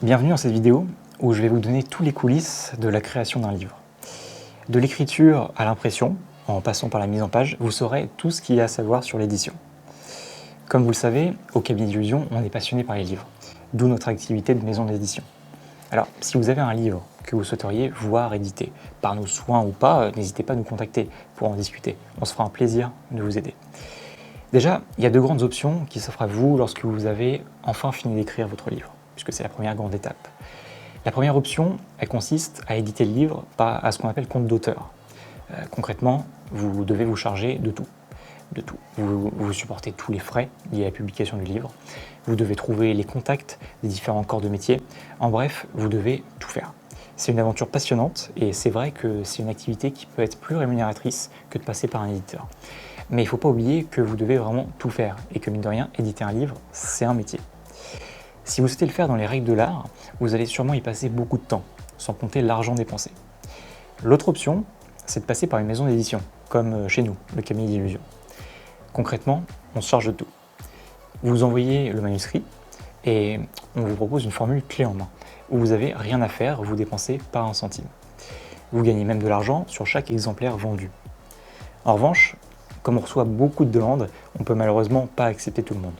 Bienvenue dans cette vidéo où je vais vous donner tous les coulisses de la création d'un livre. De l'écriture à l'impression, en passant par la mise en page, vous saurez tout ce qu'il y a à savoir sur l'édition. Comme vous le savez, au cabinet d'illusion, on est passionné par les livres, d'où notre activité de maison d'édition. Alors, si vous avez un livre que vous souhaiteriez voir édité, par nos soins ou pas, n'hésitez pas à nous contacter pour en discuter. On se fera un plaisir de vous aider. Déjà, il y a deux grandes options qui s'offrent à vous lorsque vous avez enfin fini d'écrire votre livre, puisque c'est la première grande étape. La première option, elle consiste à éditer le livre à ce qu'on appelle compte d'auteur. Concrètement, vous devez vous charger de tout. Vous supportez tous les frais liés à la publication du livre. Vous devez trouver les contacts des différents corps de métier. En bref, vous devez tout faire. C'est une aventure passionnante et c'est vrai que c'est une activité qui peut être plus rémunératrice que de passer par un éditeur. Mais il ne faut pas oublier que vous devez vraiment tout faire et que mine de rien, éditer un livre, c'est un métier. Si vous souhaitez le faire dans les règles de l'art, vous allez sûrement y passer beaucoup de temps, sans compter l'argent dépensé. L'autre option, c'est de passer par une maison d'édition, comme chez nous, le cabinet d'illusion. Concrètement, on se charge de tout. Vous envoyez le manuscrit et on vous propose une formule clé en main, où vous n'avez rien à faire, vous dépensez pas un centime. Vous gagnez même de l'argent sur chaque exemplaire vendu. En revanche, comme on reçoit beaucoup de demandes, on ne peut malheureusement pas accepter tout le monde.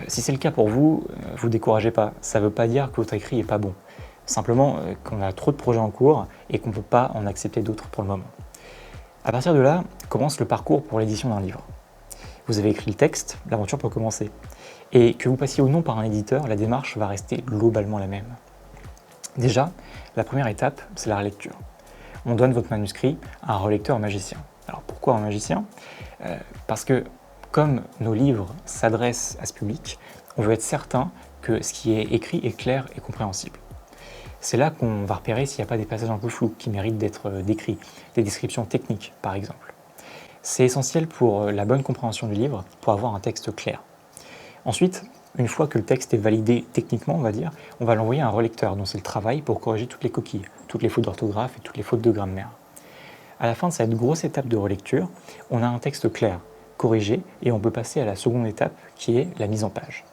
Si c'est le cas pour vous, vous découragez pas. Ça ne veut pas dire que votre écrit n'est pas bon. Simplement qu'on a trop de projets en cours et qu'on ne peut pas en accepter d'autres pour le moment. À partir de là, commence le parcours pour l'édition d'un livre. Vous avez écrit le texte, l'aventure peut commencer. Et que vous passiez ou non par un éditeur, la démarche va rester globalement la même. Déjà, la première étape, c'est la relecture. On donne votre manuscrit à un relecteur magicien. Alors pourquoi un magicien ? Parce que comme nos livres s'adressent à ce public, on veut être certain que ce qui est écrit est clair et compréhensible. C'est là qu'on va repérer s'il n'y a pas des passages un peu flous qui méritent d'être décrits, des descriptions techniques par exemple. C'est essentiel pour la bonne compréhension du livre, pour avoir un texte clair. Ensuite, une fois que le texte est validé techniquement, on va l'envoyer à un relecteur dont c'est le travail pour corriger toutes les coquilles, toutes les fautes d'orthographe et toutes les fautes de grammaire. À la fin de cette grosse étape de relecture, on a un texte clair, corrigé, et on peut passer à la seconde étape qui est la mise en page.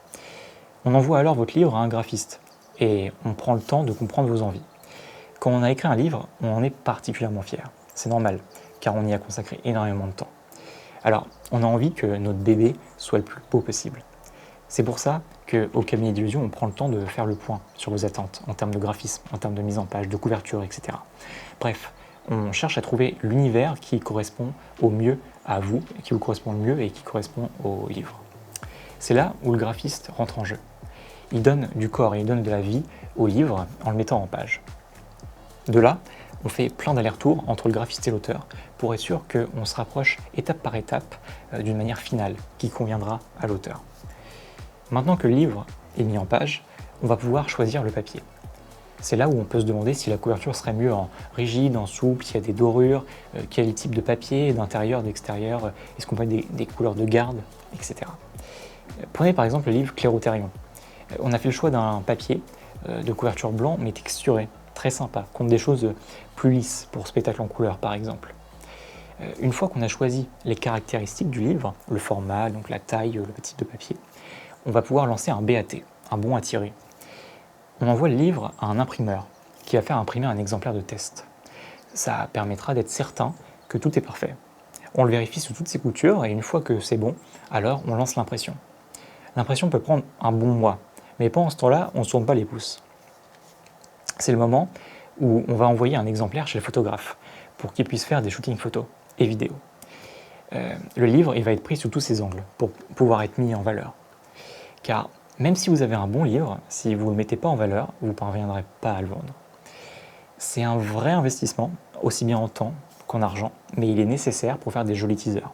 On envoie alors votre livre à un graphiste et on prend le temps de comprendre vos envies. Quand on a écrit un livre, on en est particulièrement fier. C'est normal, car on y a consacré énormément de temps. Alors, on a envie que notre bébé soit le plus beau possible. C'est pour ça qu'au cabinet d'illusion, on prend le temps de faire le point sur vos attentes en termes de graphisme, en termes de mise en page, de couverture, etc. Bref, on cherche à trouver l'univers qui correspond au mieux à vous, qui vous correspond le mieux et qui correspond au livre. C'est là où le graphiste rentre en jeu. Il donne du corps et il donne de la vie au livre en le mettant en page. De là, on fait plein d'allers-retours entre le graphiste et l'auteur pour être sûr qu'on se rapproche étape par étape d'une manière finale qui conviendra à l'auteur. Maintenant que le livre est mis en page, on va pouvoir choisir le papier. C'est là où on peut se demander si la couverture serait mieux en rigide, en souple, s'il y a des dorures, quel type de papier, d'intérieur, d'extérieur, est-ce qu'on peut mettre des couleurs de garde, etc. Prenez par exemple le livre Cléro-Thérion. On a fait le choix d'un papier de couverture blanc mais texturé, très sympa, contre des choses plus lisses pour spectacle en couleur par exemple. Une fois qu'on a choisi les caractéristiques du livre, le format, donc la taille, le type de papier, on va pouvoir lancer un BAT, un bon à tirer. On envoie le livre à un imprimeur qui va faire imprimer un exemplaire de test. Ça permettra d'être certain que tout est parfait. On le vérifie sous toutes ses coutures et une fois que c'est bon, alors on lance l'impression. L'impression peut prendre un bon mois, mais pendant ce temps-là, on ne se tourne pas les pouces. C'est le moment où on va envoyer un exemplaire chez le photographe pour qu'il puisse faire des shootings photos et vidéos. Le livre il va être pris sous tous ses angles pour pouvoir être mis en valeur. Car même si vous avez un bon livre, si vous ne le mettez pas en valeur, vous ne parviendrez pas à le vendre. C'est un vrai investissement, aussi bien en temps qu'en argent, mais il est nécessaire pour faire des jolis teasers.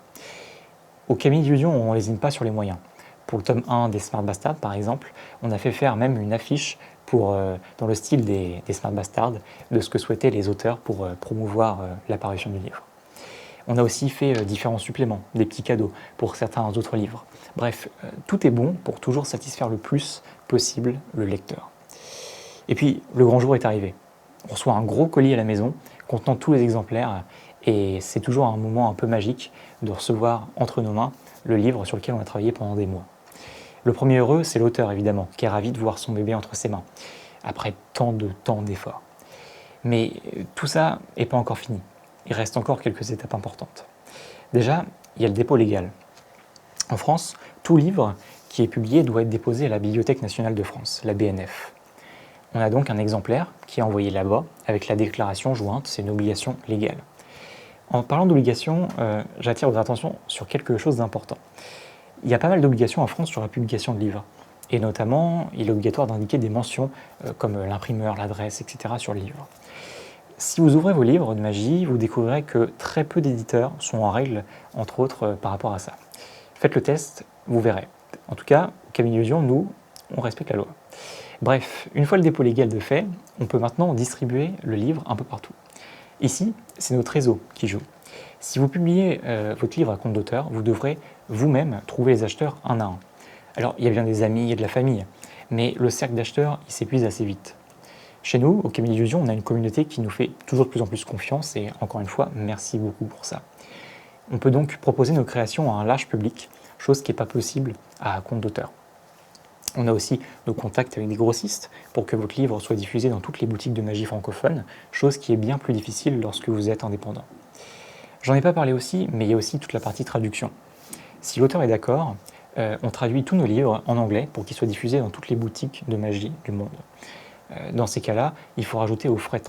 Au cabinet d'illusion, on ne lésine pas sur les moyens. Pour le tome 1 des Smart Bastards, par exemple, on a fait faire même une affiche dans le style des Smart Bastards, de ce que souhaitaient les auteurs pour promouvoir l'apparition du livre. On a aussi fait différents suppléments, des petits cadeaux pour certains autres livres. Bref, tout est bon pour toujours satisfaire le plus possible le lecteur. Et puis, le grand jour est arrivé. On reçoit un gros colis à la maison contenant tous les exemplaires et c'est toujours un moment un peu magique de recevoir entre nos mains le livre sur lequel on a travaillé pendant des mois. Le premier heureux, c'est l'auteur évidemment, qui est ravi de voir son bébé entre ses mains. après tant de temps d'efforts. Mais tout ça n'est pas encore fini. Il reste encore quelques étapes importantes. Déjà, il y a le dépôt légal. En France, tout livre qui est publié doit être déposé à la Bibliothèque nationale de France, la BNF. On a donc un exemplaire qui est envoyé là-bas avec la déclaration jointe, c'est une obligation légale. En parlant d'obligation, j'attire votre attention sur quelque chose d'important. Il y a pas mal d'obligations en France sur la publication de livres. Et notamment, il est obligatoire d'indiquer des mentions comme l'imprimeur, l'adresse, etc. sur le livre. Si vous ouvrez vos livres de magie, vous découvrirez que très peu d'éditeurs sont en règle, entre autres, par rapport à ça. Faites le test, vous verrez. En tout cas, au Cabinet Illusion, nous, on respecte la loi. Bref, une fois le dépôt légal de fait, on peut maintenant distribuer le livre un peu partout. Ici, c'est notre réseau qui joue. Si vous publiez votre livre à compte d'auteur, vous devrez vous-même trouver les acheteurs un à un. Alors, il y a bien des amis et de la famille, mais le cercle d'acheteurs, il s'épuise assez vite. Chez nous, au Cabinet d'Illusion, on a une communauté qui nous fait toujours de plus en plus confiance et encore une fois, merci beaucoup pour ça. On peut donc proposer nos créations à un large public, chose qui n'est pas possible à compte d'auteur. On a aussi nos contacts avec des grossistes pour que votre livre soit diffusé dans toutes les boutiques de magie francophones, chose qui est bien plus difficile lorsque vous êtes indépendant. J'en ai pas parlé aussi, mais il y a aussi toute la partie traduction. Si l'auteur est d'accord, on traduit tous nos livres en anglais pour qu'ils soient diffusés dans toutes les boutiques de magie du monde. Dans ces cas-là, il faut rajouter des frais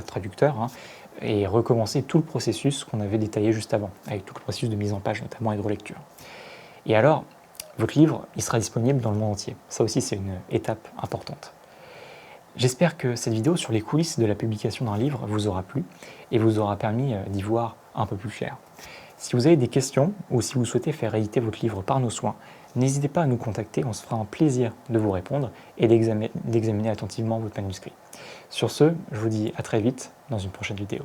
de traducteur et recommencer tout le processus qu'on avait détaillé juste avant, avec tout le processus de mise en page, notamment et de relecture. Et alors, votre livre, il sera disponible dans le monde entier. Ça aussi, c'est une étape importante. J'espère que cette vidéo sur les coulisses de la publication d'un livre vous aura plu et vous aura permis d'y voir un peu plus clair. Si vous avez des questions ou si vous souhaitez faire éditer votre livre par nos soins, n'hésitez pas à nous contacter, on se fera un plaisir de vous répondre et d'examiner attentivement votre manuscrit. Sur ce, je vous dis à très vite dans une prochaine vidéo.